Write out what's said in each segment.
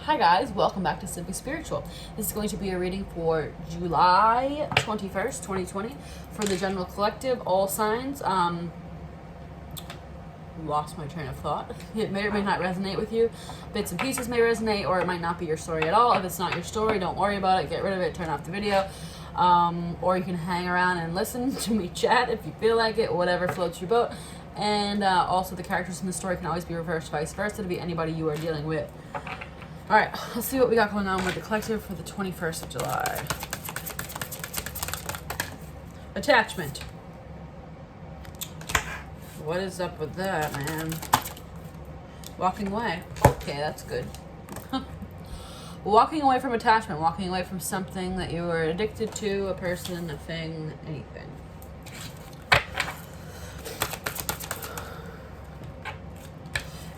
Hi guys, welcome back to Simply Spiritual. This is going to be a reading for July 21st, 2020 for the general collective, all signs. Lost my train of thought. It may or may not resonate with you. Bits and pieces may resonate, or it might not be your story at all. If it's not your story, don't worry about it. Get rid of it, turn off the video. Or you can hang around and listen to me chat if you feel like it, whatever floats your boat. And also the characters in the story can always be reversed, vice versa, to be anybody you are dealing with. Alright, let's see what we got going on with the collective for the 21st of July. Attachment. What is up with that, man? Walking away. Okay, that's good. Walking away from attachment. Walking away from something that you were addicted to, a person, a thing, anything.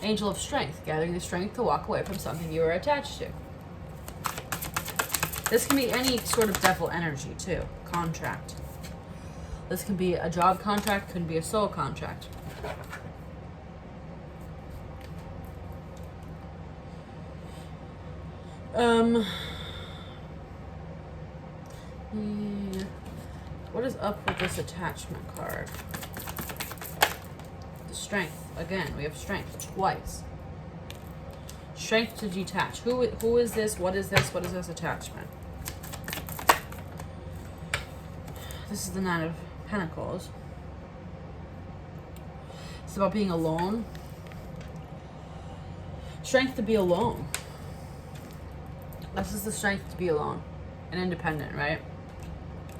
Angel of Strength, gathering the strength to walk away from something you are attached to. This can be any sort of devil energy too. Contract. This can be a job contract, could be a soul contract. What is up with this attachment card? Strength. Again, we have strength twice. Strength to detach. Who is this? What is this? What is this attachment? This is the Nine of Pentacles. It's about being alone. Strength to be alone. This is the strength to be alone and independent, right?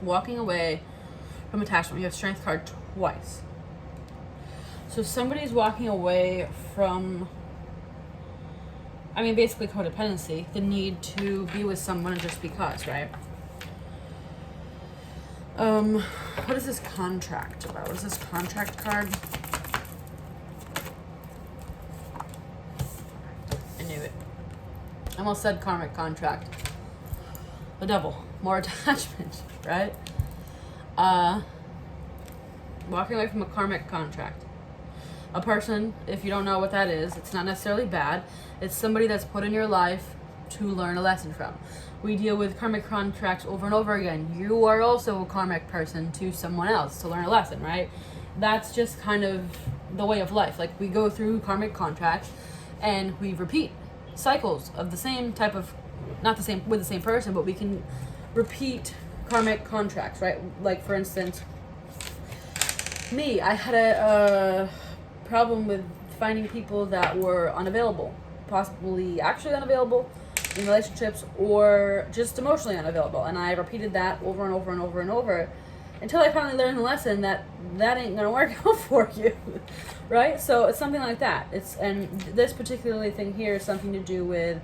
Walking away from attachment. You have strength card twice. So somebody's walking away from, basically codependency, the need to be with someone just because, right? What is this contract about? What is this contract card? I knew it. I almost said karmic contract. The devil. More attachment, right? Walking away from a karmic contract. A person, if you don't know what that is, it's not necessarily bad. It's somebody that's put in your life to learn a lesson from. We deal with karmic contracts over and over again. You are also a karmic person to someone else to learn a lesson, right? That's just kind of the way of life. Like, we go through karmic contracts and we repeat cycles of the same type of, not the same with the same person, but we can repeat karmic contracts, right? Like, for instance, me, I had a problem with finding people that were unavailable, possibly actually unavailable in relationships, or just emotionally unavailable, and I repeated that over and over and over and over until I finally learned the lesson that ain't gonna work out for you, right? So it's something like that. And this particular thing here is something to do with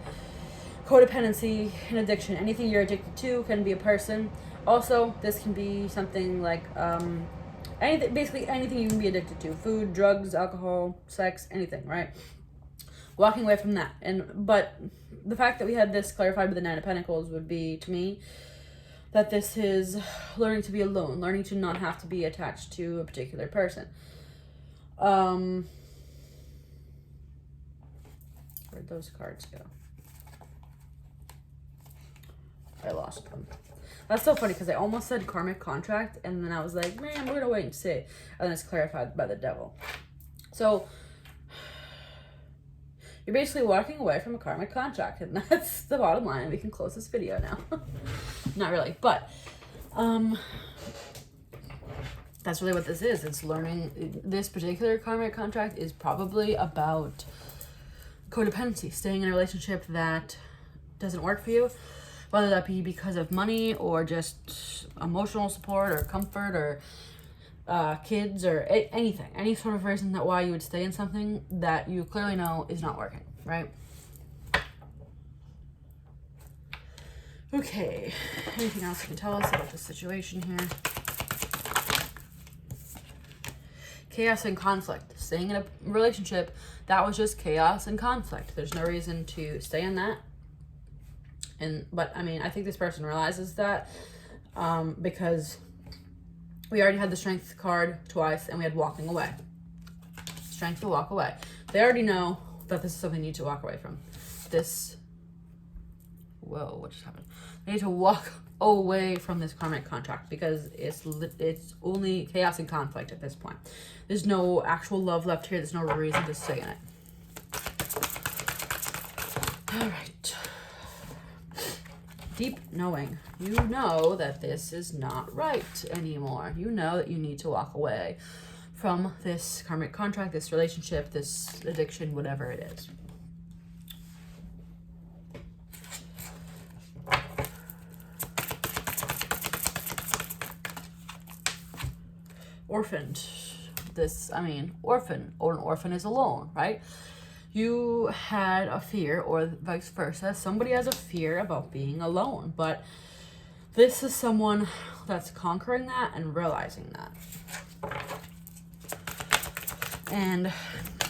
codependency and addiction. Anything you're addicted to can be a person. Also, this can be something like basically anything you can be addicted to. Food, drugs, alcohol, sex, anything, right? Walking away from that. But the fact that we had this clarified with the Nine of Pentacles would be, to me, that this is learning to be alone, learning to not have to be attached to a particular person. Where'd those cards go? I lost them. That's so funny because I almost said karmic contract, and then I was like, man, we're gonna wait and see. And then it's clarified by the devil. So you're basically walking away from a karmic contract, and that's the bottom line. We can close this video now. Not really, but that's really what this is. It's learning. This particular karmic contract is probably about codependency, staying in a relationship that doesn't work for you. Whether that be because of money or just emotional support or comfort or kids or anything. Any sort of reason that why you would stay in something that you clearly know is not working, right? Okay. Anything else you can tell us about the situation here? Chaos and conflict. Staying in a relationship that was just chaos and conflict. There's no reason to stay in that. But I think this person realizes that because we already had the strength card twice and we had walking away. Strength to walk away. They already know that this is something you need to walk away from. This whoa, what just happened? They need to walk away from this karmic contract because it's only chaos and conflict at this point. There's no actual love left here. There's no reason to stay in it. All right. Deep knowing. You know that this is not right anymore. You know that you need to walk away from this karmic contract, this relationship, this addiction, whatever it is. Orphaned. Orphan, or an orphan is alone, right? You had a fear, or vice versa. Somebody has a fear about being alone, but this is someone that's conquering that and realizing that. And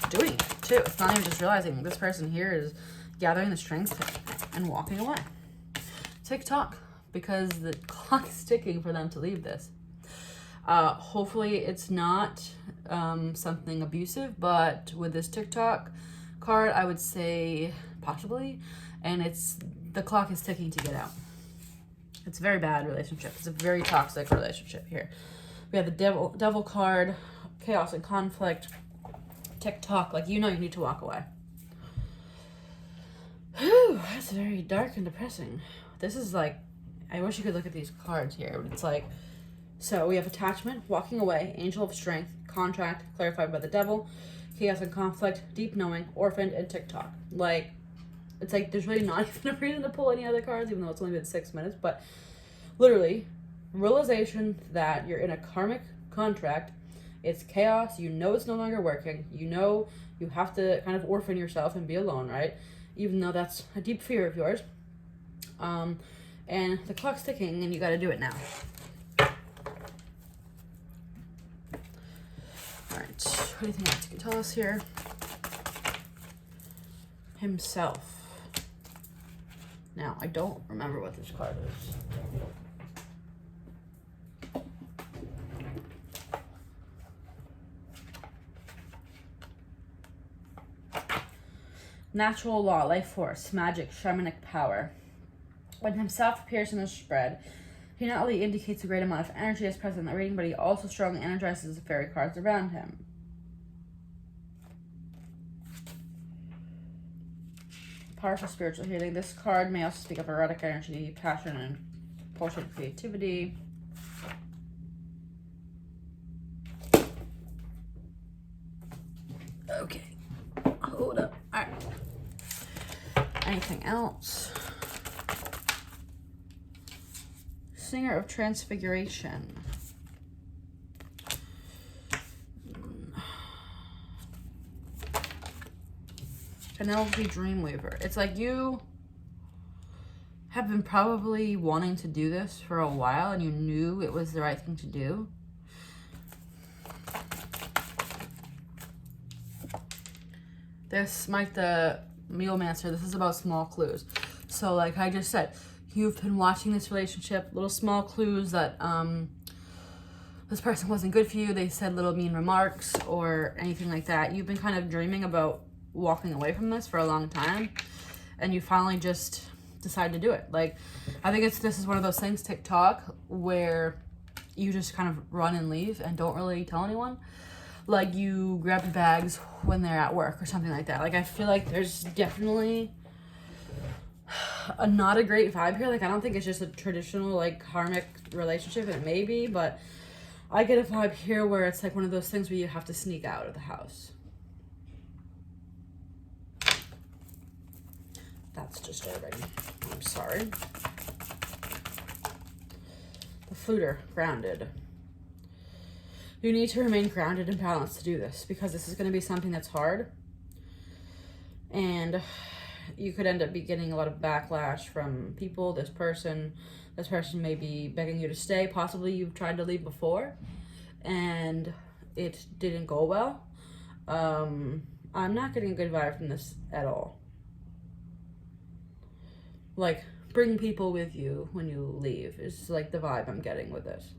doing it too. It's not even just realizing. This person here is gathering the strength and walking away. TikTok, because the clock is ticking for them to leave this. Hopefully it's not something abusive, but with this TikTok card, I would say possibly, and the clock is ticking to get out. It's a very bad relationship. It's a very toxic relationship here. We have the devil card, chaos and conflict, TikTok, like, you know, you need to walk away. Whew, that's very dark and depressing. This is like, I wish you could look at these cards here, but it's like, so we have attachment, walking away, angel of strength, contract, clarified by the devil, chaos and conflict, deep knowing, orphaned, and TikTok. Like, it's like there's really not even a reason to pull any other cards, even though it's only been 6 minutes. But literally, realization that you're in a karmic contract. It's chaos. You know it's no longer working. You know you have to kind of orphan yourself and be alone, right? Even though that's a deep fear of yours. And the clock's ticking, and you got to do it now. Alright, anything else you can tell us here? Himself. Now, I don't remember what this card is. Natural law, life force, magic, shamanic power. When himself appears in a spread, he not only indicates a great amount of energy as present in the reading, but he also strongly energizes the fairy cards around him. Powerful spiritual healing. This card may also speak of erotic energy, passion, and potent creativity. Okay. Hold up. Alright. Anything else? Singer of Transfiguration. Penelope Dreamweaver. It's like you have been probably wanting to do this for a while, and you knew it was the right thing to do. This might the Mealmancer. This is about small clues. So like I just said, you've been watching this relationship, little small clues that this person wasn't good for you. They said little mean remarks or anything like that. You've been kind of dreaming about walking away from this for a long time, and you finally just decide to do it. Like, I think this is one of those things, TikTok, where you just kind of run and leave and don't really tell anyone. Like, you grab your bags when they're at work or something like that. Like, I feel like there's definitely not a great vibe here. Like, I don't think it's just a traditional, like, karmic relationship. It may be, but I get a vibe here where it's like one of those things where you have to sneak out of the house. That's disturbing. I'm sorry. The fluter, grounded. You need to remain grounded and balanced to do this, because this is going to be something that's hard. And you could end up getting a lot of backlash from people. This person may be begging you to stay. Possibly you've tried to leave before and it didn't go well. I'm not getting a good vibe from this at all. Like, bring people with you when you leave is like the vibe I'm getting with this.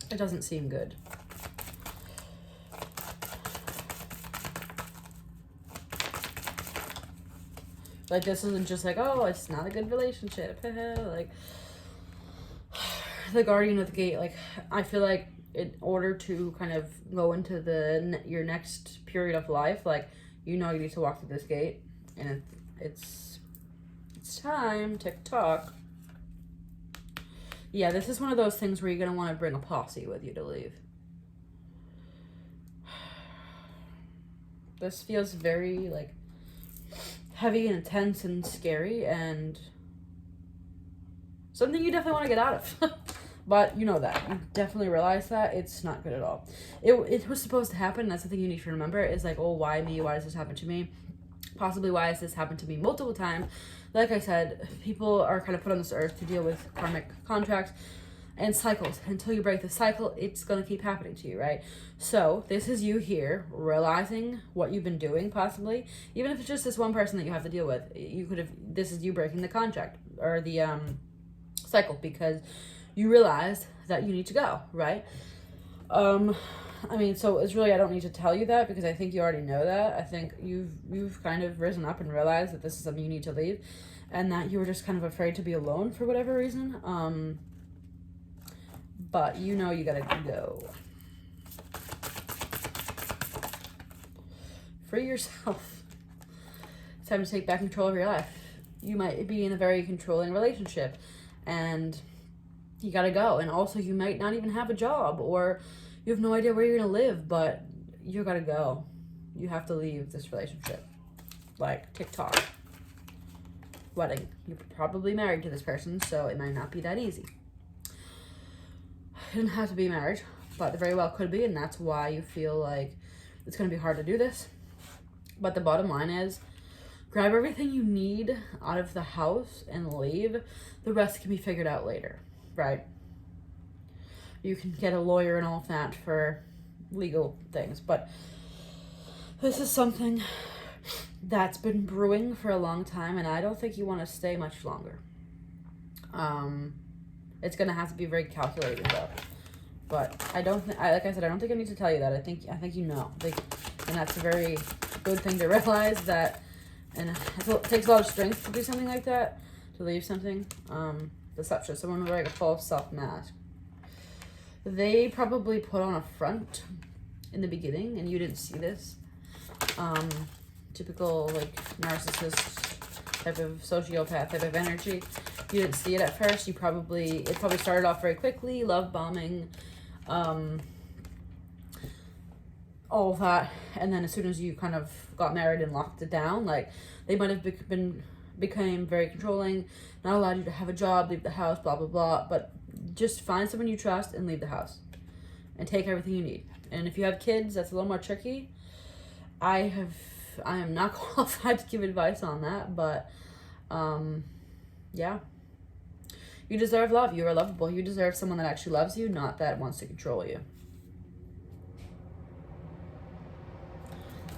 It doesn't seem good. Like, this isn't just like, oh, it's not a good relationship. Like, the guardian of the gate. Like, I feel like in order to kind of go into your next period of life, like, you know you need to walk through this gate. And it's time. TikTok. Yeah, this is one of those things where you're going to want to bring a posse with you to leave. This feels very, like, heavy and intense and scary and something you definitely want to get out of. But you know that. You definitely realize that it's not good at all. It was supposed to happen. That's the thing you need to remember is like, oh, why me? Why does this happen to me? Possibly why has this happened to me multiple times? Like I said, people are kind of put on this earth to deal with karmic contracts and cycles. Until you break the cycle, it's going to keep happening to you, right? So this is you here realizing what you've been doing, possibly. Even if it's just this one person that you have to deal with, this is you breaking the contract or the cycle because you realized that you need to go, right? I mean, so it's really, I don't need to tell you that because I think you already know that. I think you've kind of risen up and realized that this is something you need to leave and that you were just kind of afraid to be alone for whatever reason. But you know you gotta go. Free yourself. It's time to take back control of your life. You might be in a very controlling relationship and you gotta go. And also you might not even have a job or you have no idea where you're gonna live, but you gotta go. You have to leave this relationship. Like TikTok. Wedding. You're probably married to this person, so it might not be that easy. It didn't have to be marriage, but it very well could be, and that's why you feel like it's gonna be hard to do this. But the bottom line is, grab everything you need out of the house and leave. The rest can be figured out later, right? You can get a lawyer and all of that for legal things, but this is something that's been brewing for a long time, and I don't think you want to stay much longer. It's gonna have to be very calculated though. But I don't think, like I said, I don't think I need to tell you that. I think you know, like, and that's a very good thing to realize that. And it takes a lot of strength to do something like that, to leave something. Deception. Someone wearing a false self mask. They probably put on a front in the beginning, and you didn't see this. Typical like narcissist type of sociopath type of energy. You didn't see it at first. It probably started off very quickly, love bombing, all of that, and then as soon as you kind of got married and locked it down, like they might have became very controlling, not allowed you to have a job, leave the house, blah blah blah. But just find someone you trust and leave the house, and take everything you need. And if you have kids, that's a little more tricky. I am not qualified to give advice on that, but yeah. You deserve love. You are lovable. You deserve someone that actually loves you, not that wants to control you.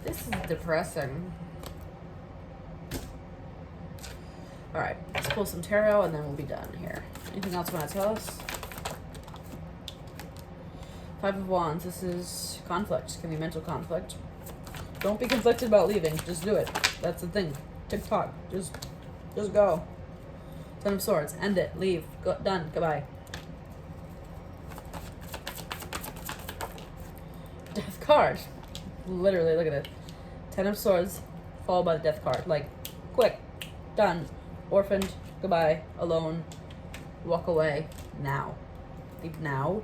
This is depressing. Alright, let's pull some tarot and then we'll be done here. Anything else you want to tell us? Five of Wands. This is conflict. It can be mental conflict. Don't be conflicted about leaving. Just do it. That's the thing. TikTok. Just go. Ten of Swords. End it. Leave. Go, done. Goodbye. Death card. Literally, look at it. Ten of Swords, followed by the Death card. Like, quick. Done. Orphaned. Goodbye. Alone. Walk away. Now. Leave now.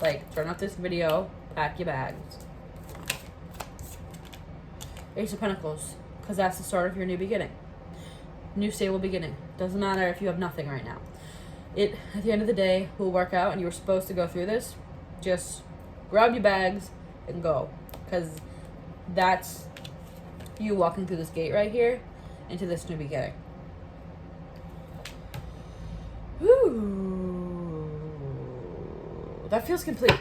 Like, turn off this video. Pack your bags. Ace of Pentacles. Because that's the start of your new beginning. New stable beginning. Doesn't matter if you have nothing right now. It, at the end of the day, will work out, and you were supposed to go through this. Just grab your bags and go. Because that's you walking through this gate right here into this new beginning. Ooh. That feels complete.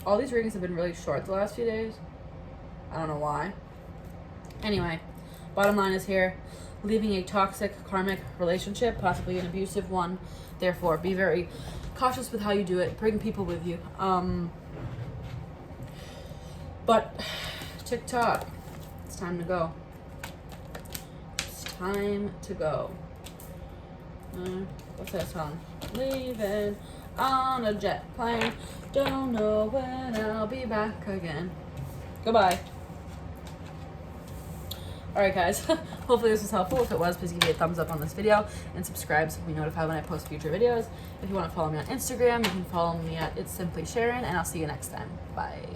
All these readings have been really short the last few days. I don't know why. Anyway, bottom line is here. Leaving a toxic karmic relationship, possibly an abusive one. Therefore, be very cautious with how you do it. Bring people with you. But TikTok, it's time to go. time to go. What's that song? Leaving on a jet plane. Don't know when I'll be back again. Goodbye. Alright guys, hopefully this was helpful. If it was, please give me a thumbs up on this video and subscribe so you'll be notified when I post future videos. If you want to follow me on Instagram, you can follow me at It's Simply Sharon, and I'll see you next time. Bye.